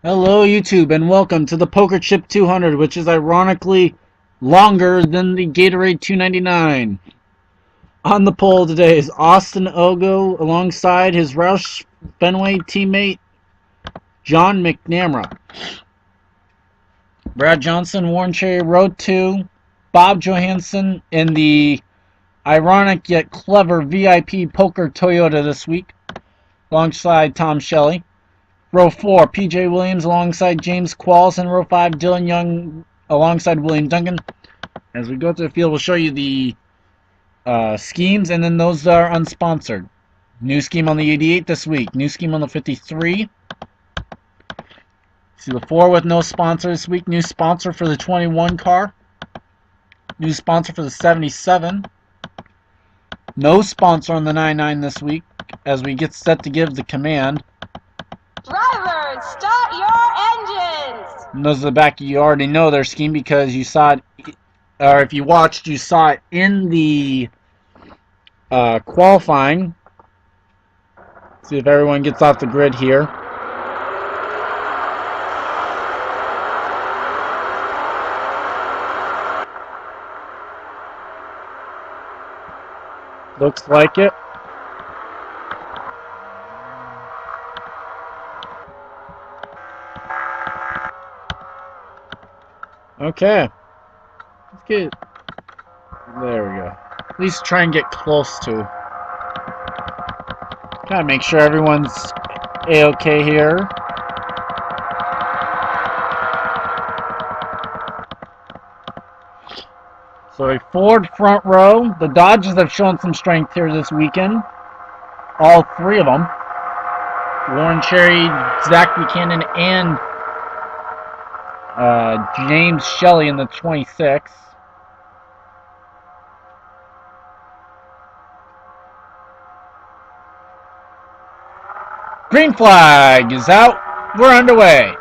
Hello YouTube and welcome to the Poker Chip 200, which is ironically longer than the Gatorade 299. On the poll today is Austin Ogo alongside his Roush Fenway teammate John McNamara. Brad Johnson, Warren Cherry, Road 2, Bob Johansson in the ironic yet clever VIP Poker Toyota this week alongside Tom Shelley. Row 4, PJ Williams alongside James Qualls. And row 5, Dylan Young alongside William Duncan. As we go to the field, we'll show you the schemes, and then those that are unsponsored. New scheme on the 88 this week. New scheme on the 53. See the 4 with no sponsor this week. New sponsor for the 21 car. New sponsor for the 77. No sponsor on the 99 this week as we get set to give the command. Drivers, start your engines! And those are the back, you already know their scheme because you saw it, or if you watched, you saw it in the qualifying. See if everyone gets off the grid here. Looks like it. Okay. Let's get... There we go. At least try and get close to. Gotta make sure everyone's A-okay here. So a Ford front row. The Dodgers have shown some strength here this weekend. All three of them. Warren Cherry, Zach Buchanan, and James Shelley in the 26. Green flag is out. We're underway.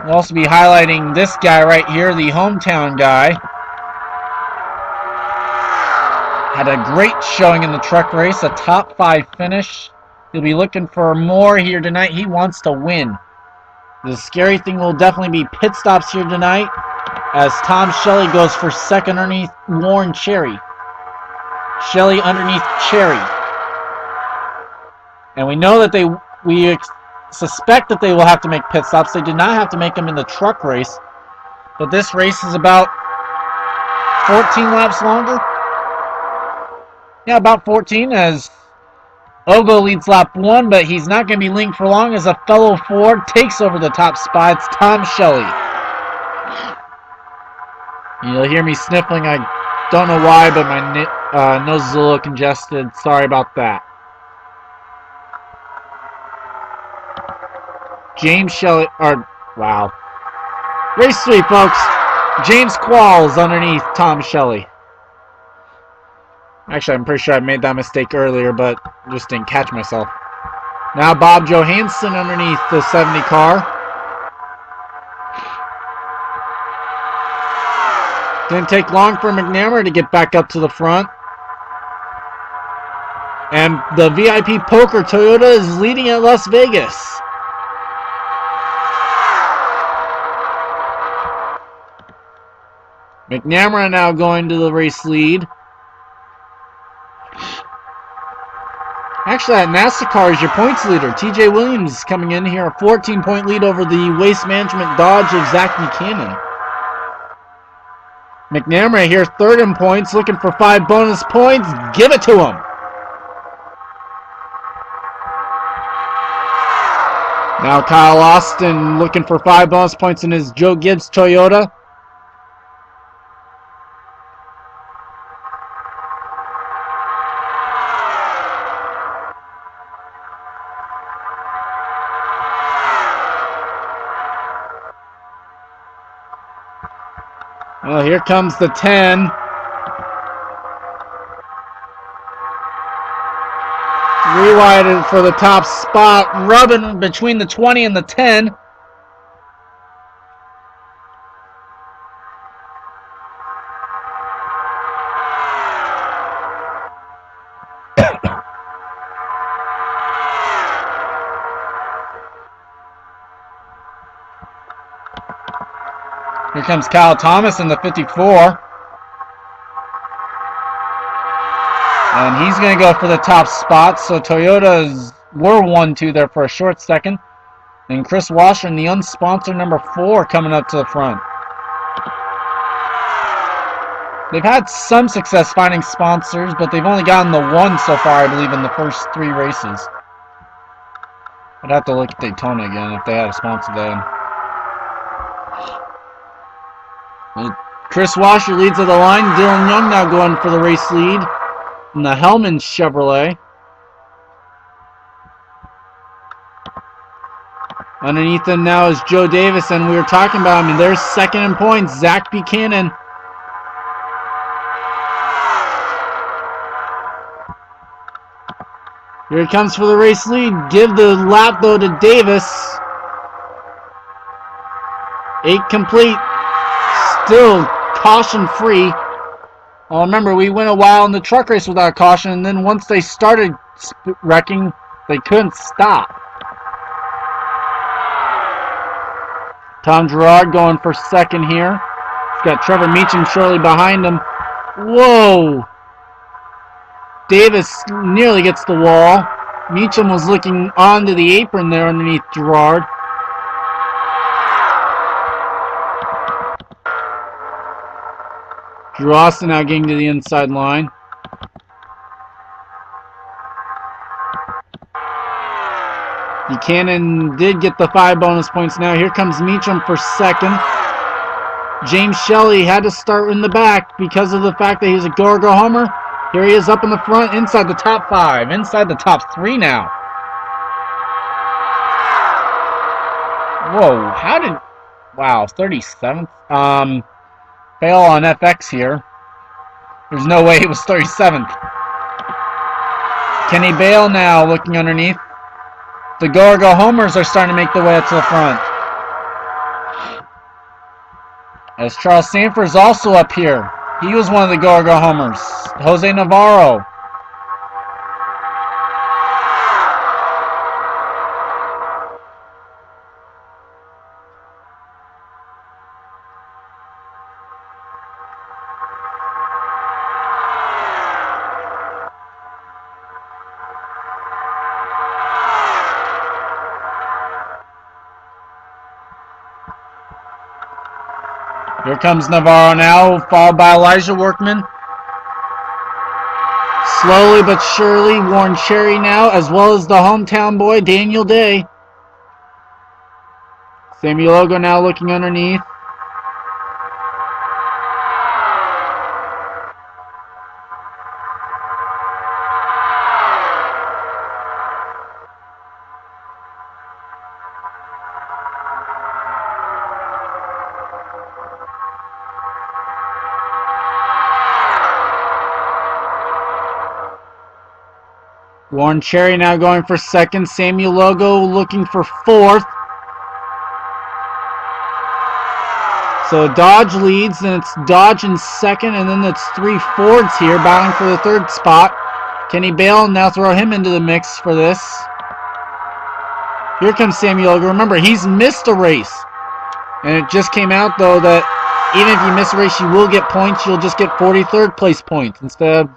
We'll also be highlighting this guy right here, the hometown guy. Had a great showing in the truck race, a top 5 finish. He'll be looking for more here tonight. He wants to win. The scary thing will definitely be pit stops here tonight as Tom Shelley goes for second underneath Warren Cherry. Shelley underneath Cherry. And we know that we suspect that they will have to make pit stops. They did not have to make them in the truck race. But this race is about 14 laps longer. Yeah, about 14 as Ogo leads lap 1, but he's not going to be linked for long as a fellow Ford takes over the top spot. It's Tom Shelley. You'll hear me sniffling. I don't know why, but my nose is a little congested. Sorry about that. James Shelley, wow. Race 3, folks. James Qualls underneath Tom Shelley. Actually, I'm pretty sure I made that mistake earlier, but just didn't catch myself. Now Bob Johansson underneath the 70 car. Didn't take long for McNamara to get back up to the front. And the VIP Poker Toyota is leading at Las Vegas. McNamara now going to the race lead. Actually, that NASA car is your points leader. TJ Williams coming in here, a 14-point lead over the Waste Management Dodge of Zach Buchanan. McNamara here, third in points, looking for 5 bonus points. Give it to him. Now Kyle Austin looking for 5 bonus points in his Joe Gibbs Toyota. Well, here comes the 10. Rewinded for the top spot, rubbing between the 20 and the 10. Here comes Kyle Thomas in the 54. And he's going to go for the top spot. So Toyotas were 1-2 there for a short second. And Chris Washer in the unsponsored number 4 coming up to the front. They've had some success finding sponsors, but they've only gotten the one so far, I believe, in the first 3 races. I'd have to look at Daytona again if they had a sponsor then. Chris Washer leads at the line. Dylan Young now going for the race lead in the Hellman Chevrolet. Underneath them now is Joe Davis, and we were talking about him, and there's second in points, Zach Buchanan. Here he comes for the race lead. Give the lap, though, to Davis. 8 complete. Still caution-free. Well, remember, we went a while in the truck race without caution, and then once they started wrecking, they couldn't stop. Tom Gerard going for second here. He's got Trevor Meacham shortly behind him. Whoa! Davis nearly gets the wall. Meacham was looking onto the apron there underneath Gerard. Drew Austin now getting to the inside line. Buchanan did get the 5 bonus points now. Here comes Meacham for second. James Shelley had to start in the back because of the fact that he's a go-go homer. Here he is up in the front, inside the top 5, inside the top 3 now. Whoa, how did... Wow, 37th. Fail on FX here. There's no way he was 37th. Kenny Bale now looking underneath. The go-go homers are starting to make their way up to the front. As Charles Sanford is also up here. He was one of the go-go homers. Jose Navarro. Here comes Navarro now, followed by Elijah Workman. Slowly but surely, Warren Cherry now, as well as the hometown boy, Daniel Day. Samuel Ogo now looking underneath. Warren Cherry now going for second. Samuel Logo looking for fourth. So Dodge leads, then it's Dodge in second, and then it's 3 Fords here battling for the third spot. Kenny Bale now throw him into the mix for this. Here comes Samuel Logo. Remember, he's missed a race. And it just came out, though, that even if you miss a race, you will get points. You'll just get 43rd place points instead of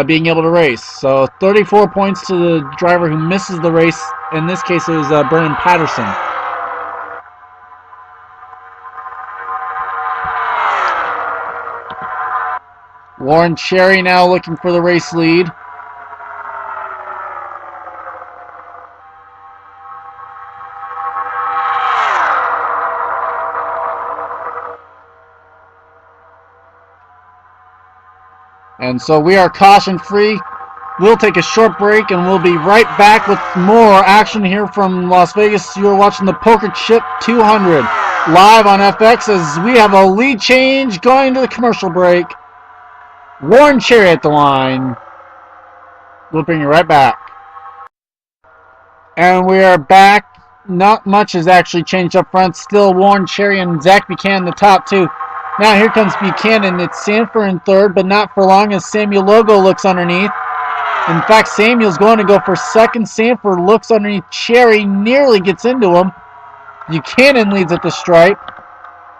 being able to race. So 34 points to the driver who misses the race. In this case, it was Brennan Patterson. Warren Cherry now looking for the race lead. And so we are caution free. We'll take a short break and we'll be right back with more action here from Las Vegas. You are watching the Poker Chip 200 live on FX as we have a lead change going to the commercial break. Warren Cherry at the line. We'll bring you right back. And we are back. Not much has actually changed up front. Still Warren Cherry and Zach Buchanan the top 2. Now here comes Buchanan. It's Sanford in third, but not for long as Samuel Logo looks underneath. In fact, Samuel's going to go for second. Sanford looks underneath Cherry, nearly gets into him. Buchanan leads at the stripe.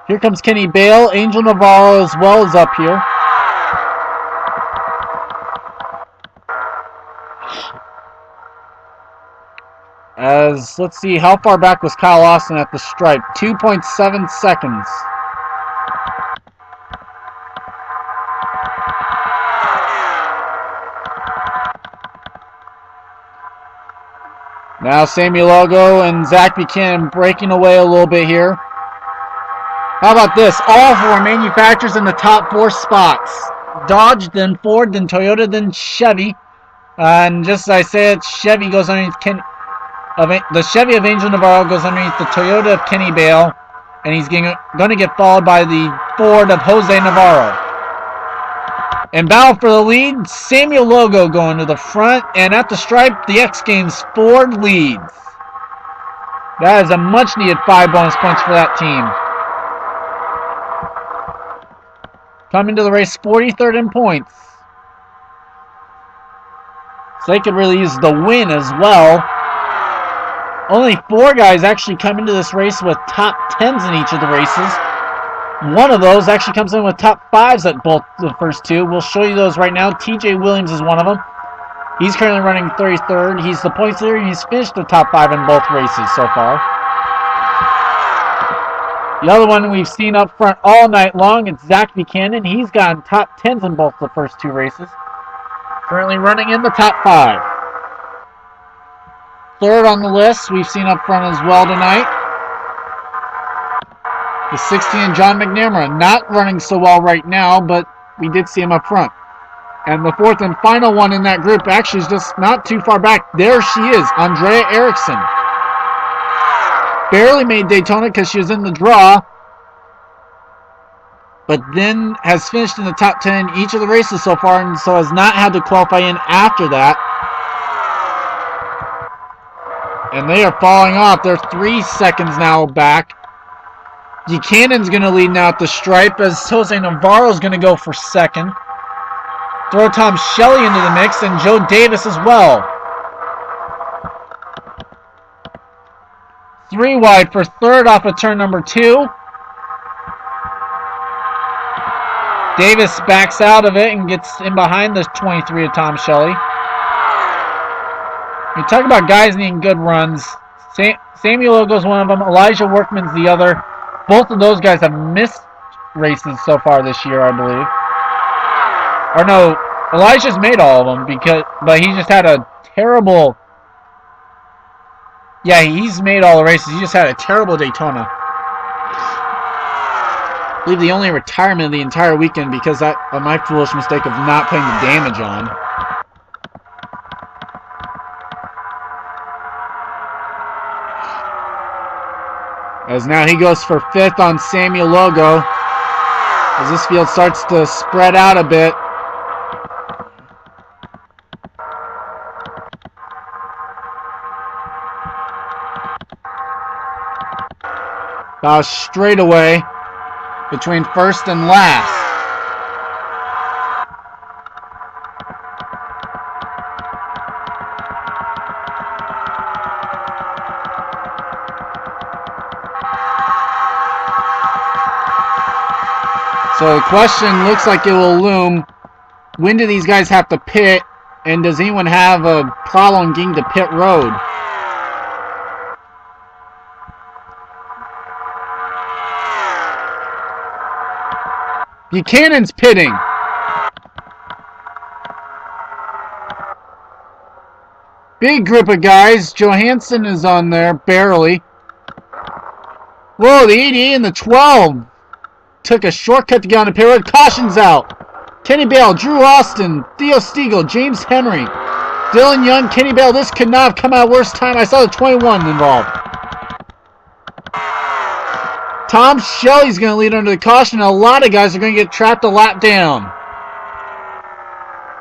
Here comes Kenny Bale. Angel Navarro as well is up here. As, let's see, how far back was Kyle Austin at the stripe? 2.7 seconds. Now Samuel Logo and Zach Buchanan breaking away a little bit here. How about this? All four manufacturers in the top 4 spots. Dodge, then Ford, then Toyota, then Chevy. And just as I said, Chevy goes underneath the Chevy of Angel Navarro goes underneath the Toyota of Kenny Bale. And he's going to get followed by the Ford of Jose Navarro. In battle for the lead, Samuel Logo going to the front. And at the stripe, the X Games Ford leads. That is a much needed 5 bonus points for that team. Coming to the race 43rd in points. So they could really use the win as well. Only 4 guys actually come into this race with top 10s in each of the races. One of those actually comes in with top 5s at both the first 2. We'll show you those right now. TJ Williams is one of them. He's currently running 33rd. He's the points leader. He's finished the top 5 in both races so far. The other one we've seen up front all night long, it's Zach Buchanan. He's gotten top 10s in both the first 2 races. Currently running in the top 5. Third on the list we've seen up front as well tonight. The 16, John McNamara, not running so well right now, but we did see him up front. And the 4th and final one in that group actually is just not too far back. There she is, Andrea Erickson. Barely made Daytona because she was in the draw, but then has finished in the top 10 in each of the races so far, and so has not had to qualify in after that. And they are falling off. They're 3 seconds now back. Buchanan's going to lead now at the stripe as Jose Navarro's going to go for 2nd. Throw Tom Shelley into the mix and Joe Davis as well. 3 wide for 3rd off of turn number 2. Davis backs out of it and gets in behind the 23 of Tom Shelley. You talk about guys needing good runs. Samuel Logo's one of them. Elijah Workman's the other. Both of those guys have missed races so far this year, I believe. Or no, Elijah's made all of them, but he just had a terrible... Yeah, he's made all the races. He just had a terrible Daytona. I believe the only retirement of the entire weekend because of my foolish mistake of not putting the damage on. As now he goes for 5th on Samuel Logo. As this field starts to spread out a bit. About straight away between 1st and last. So the question looks like it will loom. When do these guys have to pit? And does anyone have a problem getting to pit road? Buchanan's pitting. Big group of guys. Johansson is on there, barely. Whoa, the 88 and the 12 took a shortcut to get on the pit road. Caution's out. Kenny Bale, Drew Austin, Theo Stiegel, James Henry, Dylan Young, Kenny Bale. This could not have come out worse time. I saw the 21 involved. Tom Shelley's going to lead under the caution. A lot of guys are going to get trapped a lap down.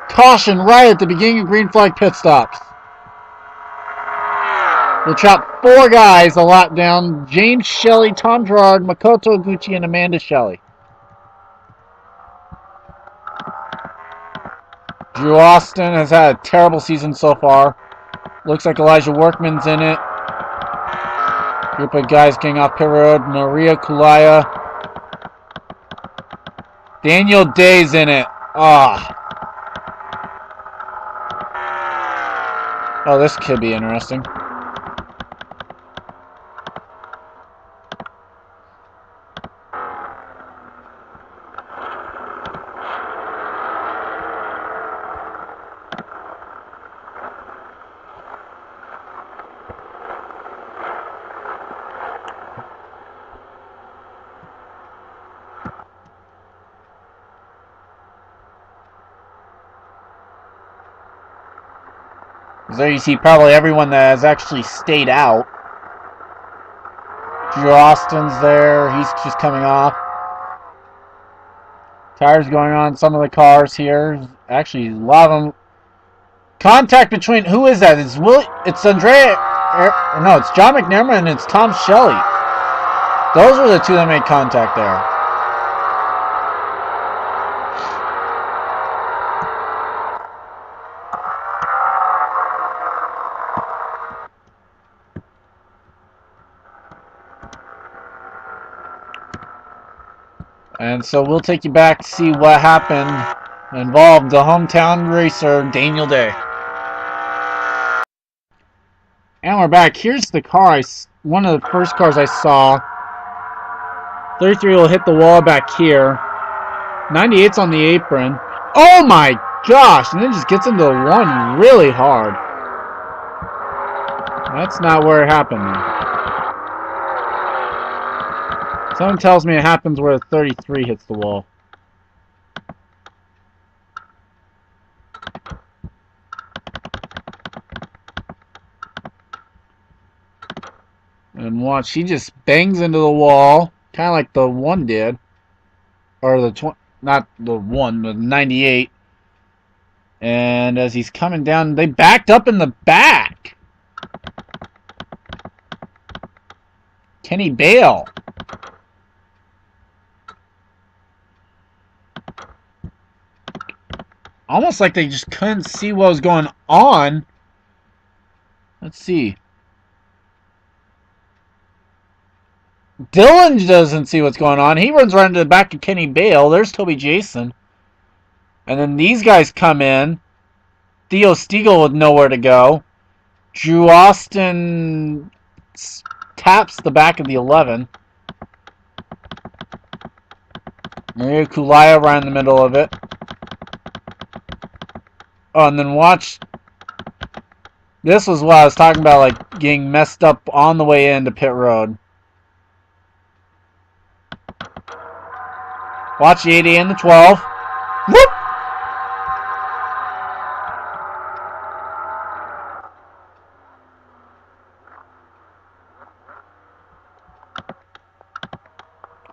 Caution right at the beginning of green flag pit stops. We'll trap 4 guys a lap down. James Shelley, Tom Gerard, Makoto Oguchi, and Amanda Shelley. Drew Austin has had a terrible season so far. Looks like Elijah Workman's in it. Group of guys getting off pit road. Maria Kulaya, Daniel Day's in it. Ah. Oh, this could be interesting. There you see probably everyone that has actually stayed out. Drew Austin's there. He's just coming off. Tires going on some of the cars here. Actually, a lot of them. Contact between, who is that? It's Andrea. No, it's John McNamara and it's Tom Shelley. Those were the two that made contact there. And so we'll take you back to see what happened. Involved the hometown racer, Daniel Day. And we're back. Here's the car. One of the first cars I saw. 33 will hit the wall back here. 98's on the apron. Oh my gosh! And then just gets into the one really hard. That's not where it happened. Someone tells me it happens where the 33 hits the wall. And watch, he just bangs into the wall, kind of like the one did, or the not the one, the 98. And as he's coming down, they backed up in the back. Kenny Bale. Almost like they just couldn't see what was going on. Let's see. Dylan doesn't see what's going on. He runs right into the back of Kenny Bale. There's Toby Jason. And then these guys come in. Theo Stiegel with nowhere to go. Drew Austin taps the back of the 11. Mario Kulaya right in the middle of it. Oh, and then watch. This was what I was talking about, like getting messed up on the way into pit road. Watch the 80 and the 12. Whoop!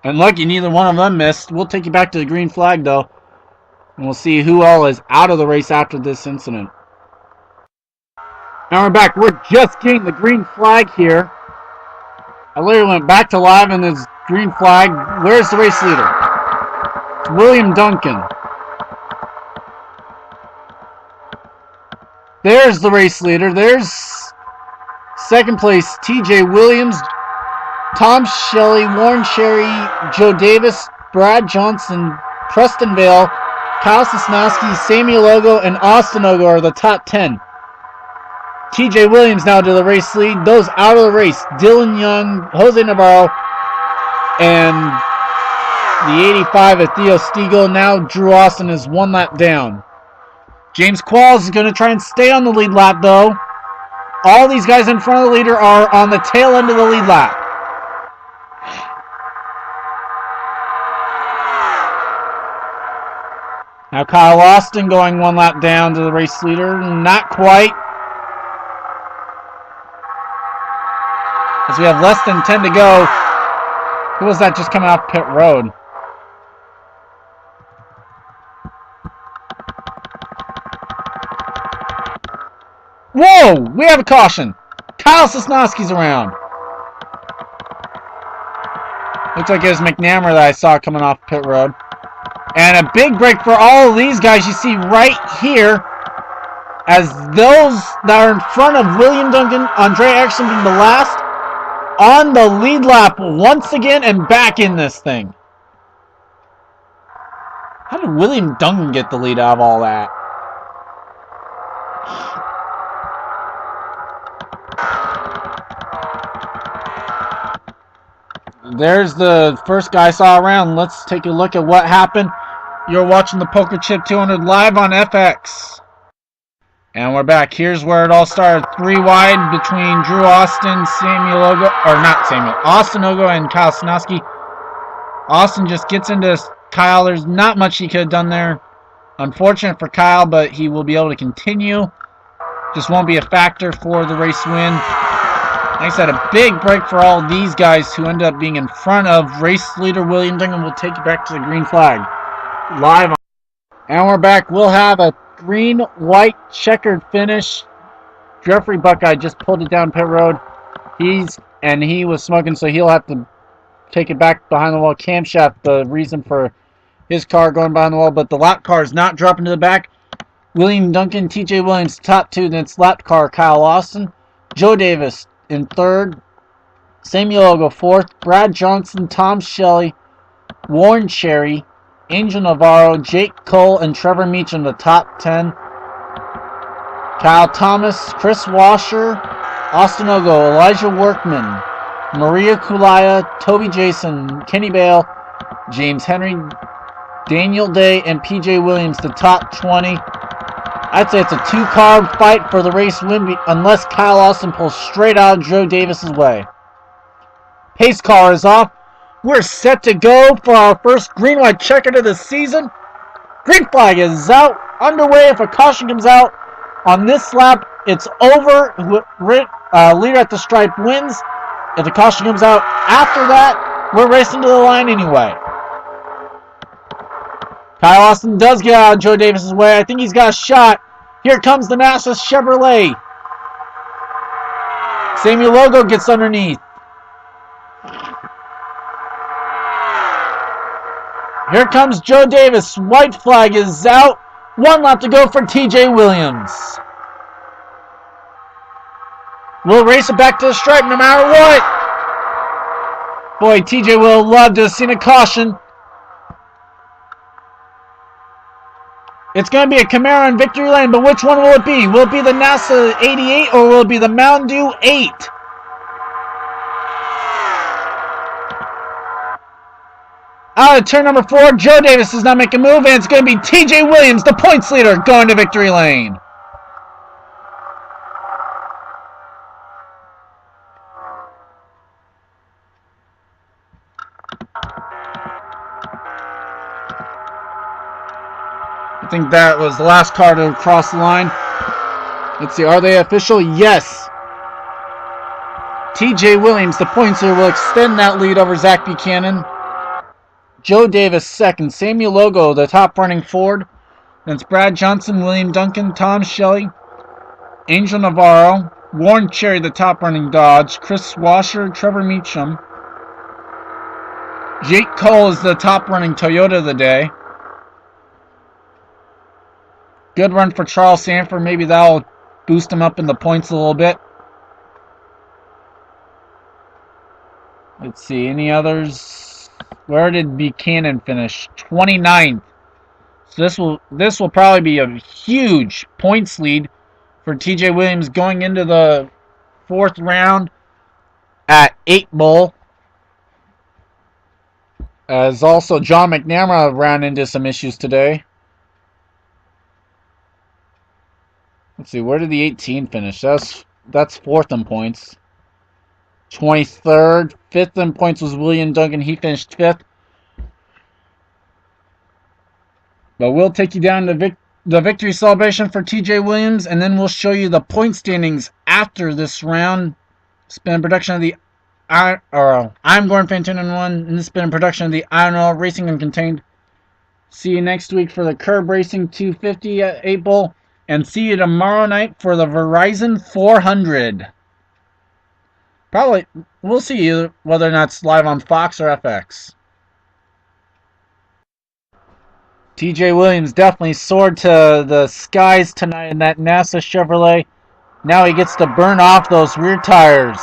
And lucky neither one of them missed. We'll take you back to the green flag, though. And we'll see who all is out of the race after this incident. Now we're back. We're just getting the green flag here. I literally went back to live and this green flag. Where's the race leader? It's William Duncan. There's the race leader. There's second place TJ Williams, Tom Shelley, Warren Cherry, Joe Davis, Brad Johnson, Preston Vale, Kyle Sosnowski, Sammy Logo, and Austin Ogo are the top 10. TJ Williams now to the race lead. Those out of the race, Dylan Young, Jose Navarro, and the 85 at Theo Stiegel. Now Drew Austin is one lap down. James Qualls is going to try and stay on the lead lap, though. All these guys in front of the leader are on the tail end of the lead lap. Now Kyle Austin going one lap down to the race leader. Not quite. As we have less than 10 to go. Who was that just coming off pit road? Whoa! We have a caution. Kyle Sosnowski's around. Looks like it was McNamara that I saw coming off pit road. And a big break for all of these guys you see right here. As those that are in front of William Duncan, Andre Erickson being the last, on the lead lap once again and back in this thing. How did William Duncan get the lead out of all that? There's the first guy I saw around. Let's take a look at what happened. You're watching the Poker Chip 200 live on FX. And we're back. Here's where it all started. 3 wide between Drew Austin, Austin Ogo and Kyle Sinoski. Austin just gets into Kyle. There's not much he could have done there. Unfortunate for Kyle, but he will be able to continue. Just won't be a factor for the race win. Like I said, a big break for all of these guys who ended up being in front of race leader William Duncan. We'll take you back to the green flag. Live on. And we're back. We'll have a green, white, checkered finish. Jeffrey Buckeye just pulled it down pit road. He was smoking, so he'll have to take it back behind the wall. Camshaft, the reason for his car going behind the wall, but the lap car is not dropping to the back. William Duncan, TJ Williams, top 2. Then it's lap car, Kyle Austin. Joe Davis in 3rd. Samuel Ogo 4th. Brad Johnson, Tom Shelley, Warren Cherry, Angel Navarro, Jake Cole, and Trevor Meacham, the top 10. Kyle Thomas, Chris Washer, Austin Ogo, Elijah Workman, Maria Kulaya, Toby Jason, Kenny Bale, James Henry, Daniel Day, and PJ Williams, the top 20. I'd say it's a 2-car fight for the race win unless Kyle Austin pulls straight out of Joe Davis's way. Pace car is off. We're set to go for our first green-white checkered of the season. Green flag is out, underway. If a caution comes out on this lap, it's over. Leader at the stripe wins. If the caution comes out after that, we're racing to the line anyway. Kyle Austin does get out of Joe Davis's way. I think he's got a shot. Here comes the NASA Chevrolet. Samuel Logo gets underneath. Here comes Joe Davis. White flag is out. 1 lap to go for TJ Williams. We'll race it back to the stripe no matter what. Boy, TJ will love to have seen a caution. It's going to be a Camaro in victory lane, but which one will it be? Will it be the NASA 88 or will it be the Mountain Dew 8? Out of turn number 4, Joe Davis does not make a move, and it's going to be TJ Williams, the points leader, going to victory lane. I think that was the last car to cross the line. Let's see, are they official? Yes. TJ Williams, the points leader, will extend that lead over Zach Buchanan. Joe Davis second. Samuel Logo, the top running Ford. Then it's Brad Johnson, William Duncan, Tom Shelley, Angel Navarro, Warren Cherry, the top running Dodge, Chris Washer, Trevor Meacham. Jake Cole is the top running Toyota of the day. Good run for Charles Sanford. Maybe that'll boost him up in the points a little bit. Let's see, any others? Where did Buchanan finish? 29th. So this will probably be a huge points lead for TJ Williams going into the 4th round at 8 Bowl. As also John McNamara ran into some issues today. Let's see, where did the 18 finish? That's 4th in points. 23rd, 5th in points was William Duncan. He finished 5th. But we'll take you down to the victory celebration for TJ Williams, and then we'll show you the point standings after this round. It's been a production of the I'm Gordon Fantino 1, and this has been a production of the INORL Racing Uncontained. See you next week for the Curb Racing 250 at 8 Bowl. And see you tomorrow night for the Verizon 400. Probably, we'll see whether or not it's live on Fox or FX. TJ Williams definitely soared to the skies tonight in that NASA Chevrolet. Now he gets to burn off those rear tires.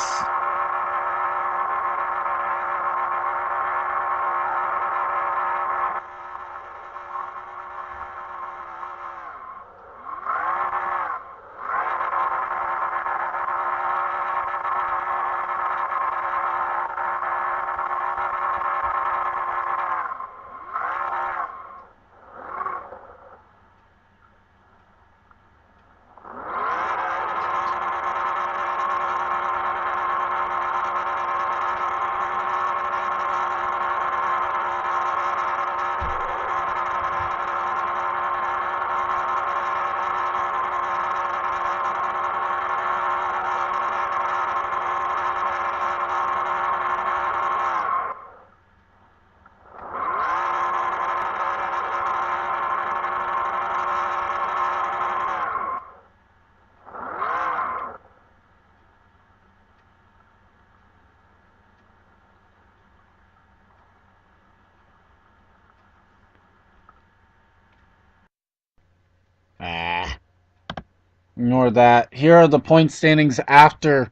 Ignore that. Here are the point standings after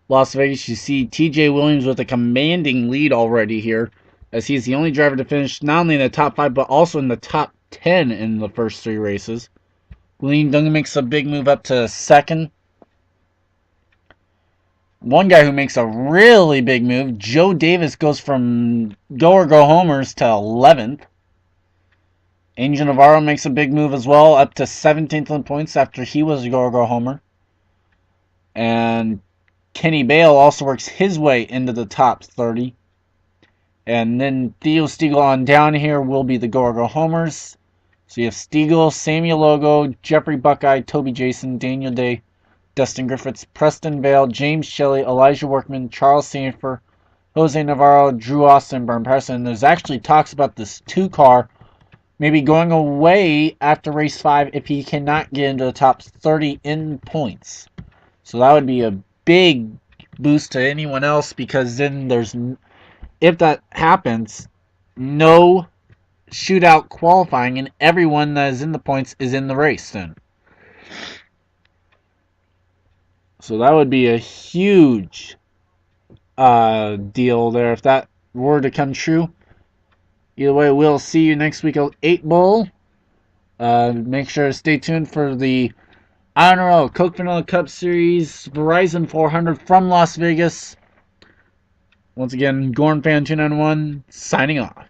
Las Vegas. You see TJ Williams with a commanding lead already here, as he's the only driver to finish not only in the top 5, but also in the top 10 in the first 3 races. William Dungan makes a big move up to second. One guy who makes a really big move, Joe Davis, goes from go or go homers to 11th. Angel Navarro makes a big move as well, up to 17th in points after he was a go or go homer. And Kenny Bale also works his way into the top 30. And then Theo Stiegel on down here will be the go or go homers. So you have Stiegel, Samuel Logo, Jeffrey Buckeye, Toby Jason, Daniel Day, Dustin Griffiths, Preston Vale, James Shelley, Elijah Workman, Charles Sanford, Jose Navarro, Drew Austin, Bern Parson. And there's actually talks about this 2-car maybe going away after race 5 if he cannot get into the top 30 in points. So that would be a big boost to anyone else, because then there's, if that happens, no shootout qualifying, and everyone that is in the points is in the race then. So that would be a huge deal there if that were to come true. Either way, we'll see you next week at 8 Bowl. Make sure to stay tuned for the INORL Coke Vanilla Cup Series Verizon 400 from Las Vegas. Once again, Gorn Fan 291 signing off.